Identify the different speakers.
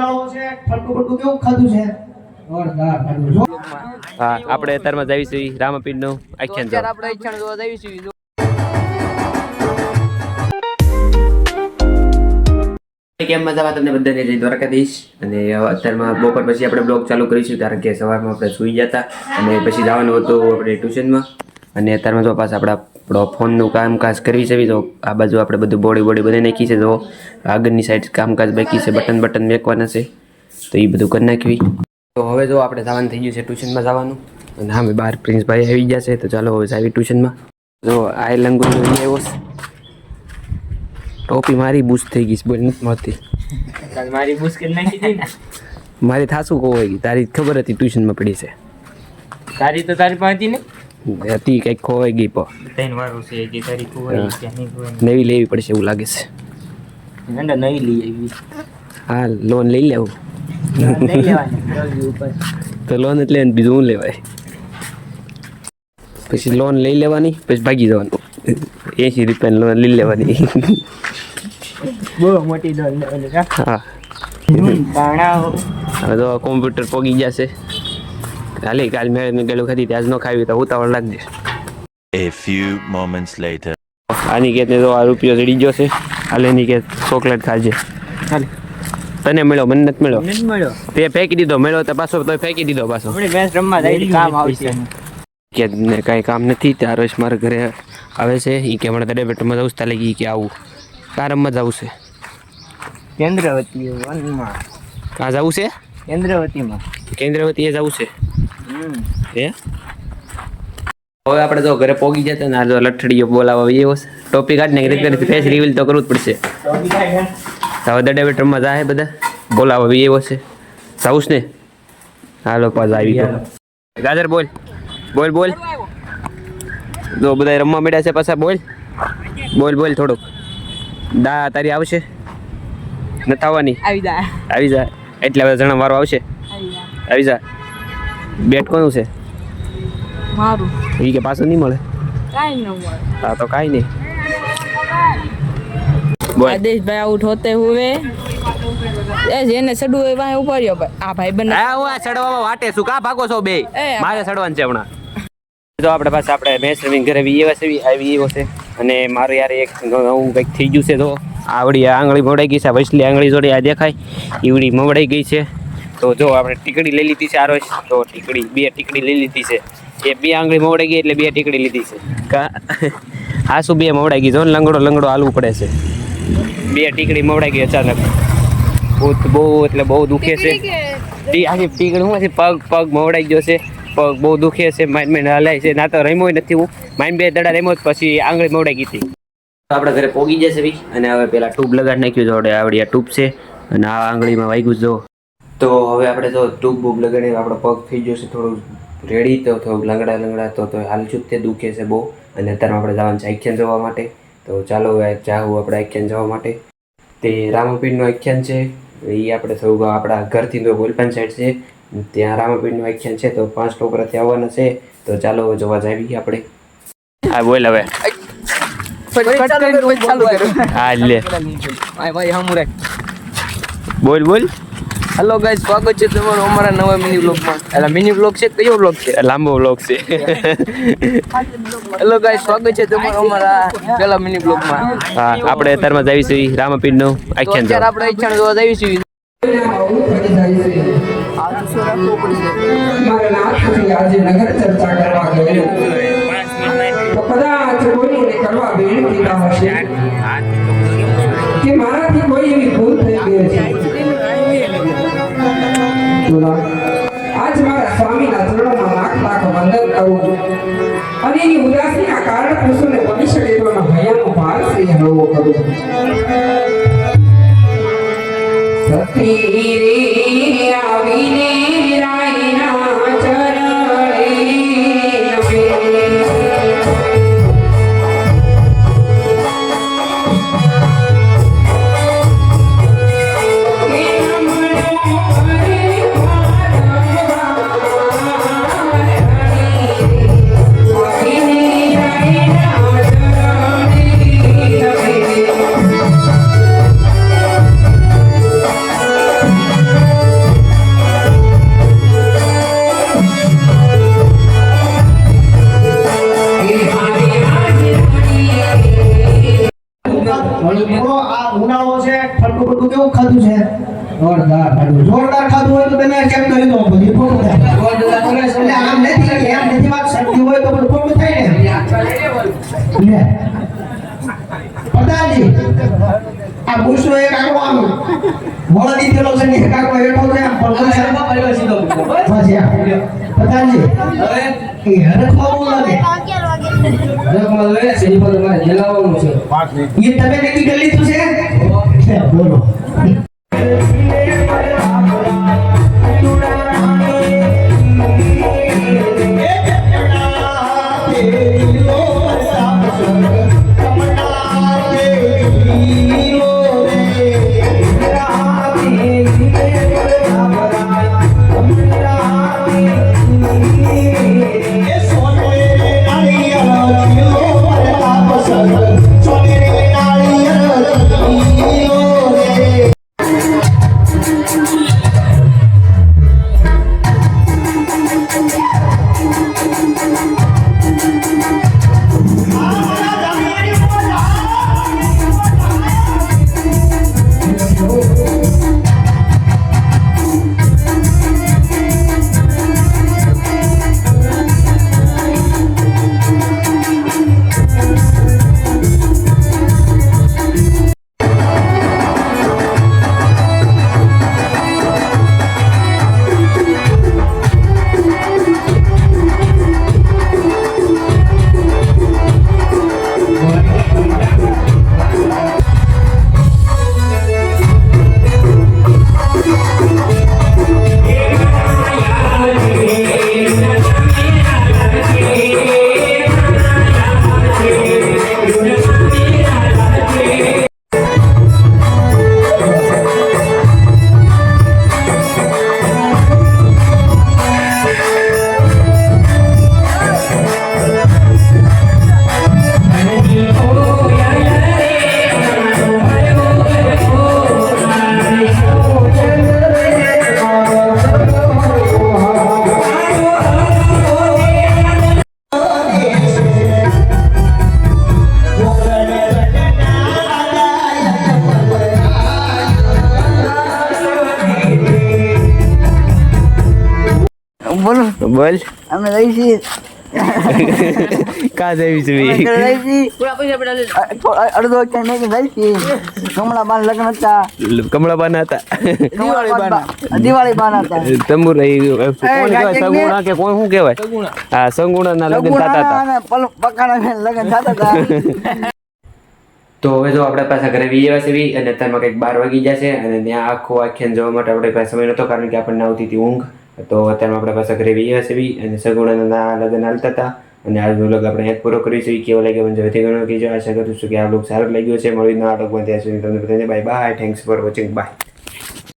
Speaker 1: ઉનાળો છે ઠંડુ ઠંડુ કેવું ખાધું છે જોરદાર ખાધું
Speaker 2: હા આપણે અત્યારમાં જઈશું રામપીરનું આખ્યાન જોવા.
Speaker 3: આપણે આખ્યાન જોવા જઈશું.
Speaker 2: કેમ મજામાં તમને બધાને જય દ્વારકાધીશ. અને અત્યારમાં બપોર પછી આપણે બ્લોગ ચાલુ કરીશું કારણ કે સવારમાં આપણે સૂઈ જતા અને પછી જવાનું હતું આપણે ટ્યુશનમાં. અને અત્યારમાં જો પાછા આપણો ફોનનું કામકાજ કરવી છે તો આ બાજુ આપણે બધું બોડી બનાવી નાખી છે. તો આગળની સાઈડ કામકાજ બાકી છે, બટન મેકવાના છે તો એ બધું કરી નાખવી. તો હવે જો આપણે જવાનું થઈ ગયું છે ટ્યુશનમાં જવાનું. અને હા મેં બહાર પ્રિન્સભાઈ આવી ગયા છે તો ચાલો હવે આવી ટ્યુશનમાં. જો આ લંગુ આવ્યો છે. ટોપી મારી બૂસ થઈ ગઈ બોલ નથી મળતી.
Speaker 3: મારી મુશ્કેલ નાખી હતી ને
Speaker 2: મારી થાસું કહો ગઈ તારી ખબર હતી ટ્યુશનમાં પડી છે.
Speaker 3: તારી તો તારી પાસે હતી ને
Speaker 2: હતી કંઈક ખોવાઈ ગઈ પણ
Speaker 3: 3 વાર છે કે તારી ખોવાઈ કે નહીં ખોવાઈ.
Speaker 2: નવી લેવી પડશે એવું લાગે છે.
Speaker 3: નંડા નવી લઈ આવી.
Speaker 2: હા લોન લઈ લેવું
Speaker 3: લઈ લેવાની ઉપર
Speaker 2: તો લોન એટલે બીજું શું લેવાય. પછી લોન લઈ લેવાની પછી ભાગી જવાનું. 80 રૂપિયાની લોન લઈ લેવાની.
Speaker 3: બહુ મોટી ડોલ લેવાની કા.
Speaker 2: હા
Speaker 3: બાણાઓ
Speaker 2: હવે તો કોમ્પ્યુટર પોગી જશે. હાલે કાલ મેં ગયેલું ખાધી ત્યાં જ ન ખાવી તો ઉતાવળ લાગજે.
Speaker 4: A few moments later.
Speaker 2: આની કે તો આ રૂપિયો ચડી ગયો છે. હાલે ની કે ચોકલેટ ખાજે.
Speaker 3: ચાલ
Speaker 2: તને મળ્યો મને નથી મળ્યો.
Speaker 3: નથી મળ્યો
Speaker 2: તે ફેંકી દીધો. મળ્યો તો પાછો તો ફેંકી દીધો પાછો.
Speaker 3: આપણે મેચ રમવા જઈ કામ આવશે
Speaker 2: કે કાંઈ કામ નથી ત્યારે રોજ મારા ઘરે આવે છે. એ કે હમણાં તડે બેટમાં જવું તાલે કે આવું કા રમવા જવું છે.
Speaker 3: કેન્દ્રવતી વનમાં
Speaker 2: કાં જવું છે
Speaker 3: કેન્દ્રવતીમાં
Speaker 2: કેન્દ્રવતી એ જવું છે. હે હવે આપણે તો ઘરે પોગી જતા ને આ જો લઠડીઓ બોલાવવા એવો ટોપિક કાઢ ને ફેસ રિવીલ તો કરવું જ પડશે. હવે દડે બેટરમાં જાય બધા બોલાવવા એવો છે. જવું ને હાલો પાછા આવી ગયો. ગાજર બોલ બોલ બોલ તો બધા રમવા મળ્યા છે પાછા. બોલ બોલ બોલ થોડુંક દા તારી આવશે ન થવાની આવી જાય એટલા બધા જણા વારો આવશે. આવી જાય. બેટ કોનું છે
Speaker 3: મારું
Speaker 2: એ કે પાછું નહીં મળે.
Speaker 3: કાઈ ન મળે.
Speaker 2: હા તો કાંઈ નહીં. બોલ
Speaker 3: આદેશભાઈ આઉટ હોતે હુએ જેને સડું હોય વાહે ઉપાડ્યો આ ભાઈ બને.
Speaker 2: હા હું આ ચડવામાં વાટે શું કા ભાગો છો બે મારે ચડવાનું છે હમણાં. તો આપણે પાસે આપણે મેચ રમીને ઘરે આવી એવો છે. અને મારું યાર એક નવું કંઈક થઈ ગયું છે. તો આવડી આંગળી મવડાઈ ગઈ છે. વસલી આંગળી જોડે આ દેખાય ઈવડી મવડાઈ ગઈ છે. તો જો આપણે ટીકડી લઈ લીધી છે. આરો તો ટીકડી 2 ટીકડી લઈ લીધી છે. એ 2 આંગળી મવડાઈ ગઈ એટલે 2 ટીકડી લીધી છે. કા આ શું 2 મવડાઈ ગઈ જો લંગડો હાલવું પડે છે. 2 ટીકડી મવડાઈ ગઈ અચાનક. બહુ એટલે બહુ દુખે છે. આખી ટીકડી શું પગ મવડાઈ ગયો છે. પગ બહુ દુખે છે. માઇન્ડ હલાય છે. ના તો રમ્યો નથી હું. માઇન્ડ 2 દડા રમ્યો પછી આંગળી મવડાઈ ગઈ હતી. આપણે ઘરે પોગી જશે ભાઈ. અને હવે પેલા ટ્યુબ લગાડી નાખ્યું જોડે આવડી આ ટ્યુબ છે. અને આ આંગળીમાં વાગ્યું જો. તો હવે આપણે જો ટ્યુબ લગાડીને આપણો પગ થઈ ગયો છે થોડું રેડી. તો થોડુંક લંગડા તો હાલચું તે દુખે છે બહુ. અને અત્યારે આપણે જવાનું છે આખ્યાન જોવા માટે. તો ચાલો જાવું આપણે આખ્યાન જવા માટે. તે રામપીરનું આખ્યાન છે. એ આપણે થોડુંક આપણા ઘરથી તો ગોલપાન સાઈડ છે ત્યાં રામપીરનું આખ્યાન છે. તો 5 છોકરાથી આવવાના છે. તો ચાલો જોવા જાવી આપણે. હા બોલ હવે. હા લે બોલ બોલ.
Speaker 3: હેલો ગાઈસ, સ્વાગત છે તમારું અમારા નવા મિની વ્લોગમાં. એટલે મિની વ્લોગ છે કયો વ્લોગ છે?
Speaker 2: લાંબો વ્લોગ છે.
Speaker 3: હેલો ગાઈસ, સ્વાગત છે તમારું અમારા પેલા મિની વ્લોગમાં.
Speaker 2: હા આપણે અત્યારમાં જઈશું રામપીરનું આખ્યાન જોવા.
Speaker 3: આપણે આખ્યાન જોવા જઈશું.
Speaker 1: મારા નાથજી આજે નગર ચર્ચા કરવા ગયો તો કદાચ કોઈને કરવા વિનંતી ના હશે કે મારાથી કોઈ એવી ભૂલ થઈ ગઈ છે. આજ મારા સ્વામીના ચરણોમાં લાખ વંદન કરું અને એની ઉદાસીના કારણે પુરુષોને બની શકે એવો ભયાનો ભાર શ્રી હળવો કરું. સતી રે આવીને રાયના ચરણે
Speaker 5: જોરદાર ખાધું. જોરદાર ખાધું હોય તો તમે કેમ કરી દો બધી ખોટું થાય. એટલે આમ નથી કે એમ નથી વાત શક્તિ હોય તો બધું ખોટું થાય ને લે પતાજી આ ગુસ્સો એક આખો આમ વળ દીધેલો છે ને એક આખો હેઠો છે આમ પણ સાહેબ પડ્યો સીધો બસ યાર પતાજી હવે એ હરખો લાગે
Speaker 1: રકમાં લઈને સીડી પર મારે જલાવવાનું છે
Speaker 5: એ તમે નક્કી કરી લીધું છે બોલો
Speaker 6: બોલો
Speaker 2: બોલ
Speaker 6: અમે રહી છીએ
Speaker 2: કા દેવી છે
Speaker 6: રહી છીએ
Speaker 3: પૂરા પૈસા પેલા લે
Speaker 6: અડધો ક્યાં નહીં રહી છીએ કમળા બાન લગ્ન હતા
Speaker 2: કમળા બાના હતા
Speaker 6: દિવાળી બાન હતા
Speaker 2: તંબુ રહી કોણ કહેવાય સગુણા કે કોણ શું કહેવાય હા સંગુણા ના લગ્ન થતા હતા
Speaker 6: અને પકાના લગ્ન થતા હતા
Speaker 2: તો હવે જો આપણે પાછા ઘરે વી એવા છે અને અત્યારમાં કંઈક 12 વાગી જશે અને ત્યાં આખું આખ્યાન જોવા માટે આપણે પાસે સમય નહોતો કારણ કે આપણને આવતી હતી ઊંઘ તો અત્યારમાં આપણે પાછા ઘરે વી એવા છે અને સગુણાના લગ્ન હાલતા હતા અને આજનો વ્લોગ આપણે અહીંયા પૂરો કરીશું કેવો લાગ્યો મને જલ્દી ઘણો કહેજો આશા કરું છું કે આ વ્લોગ સારો લાગ્યો છે મળીને આ વ્લોગમાં ત્યાં સુધી તમને બધાને bye bye thanks for watching bye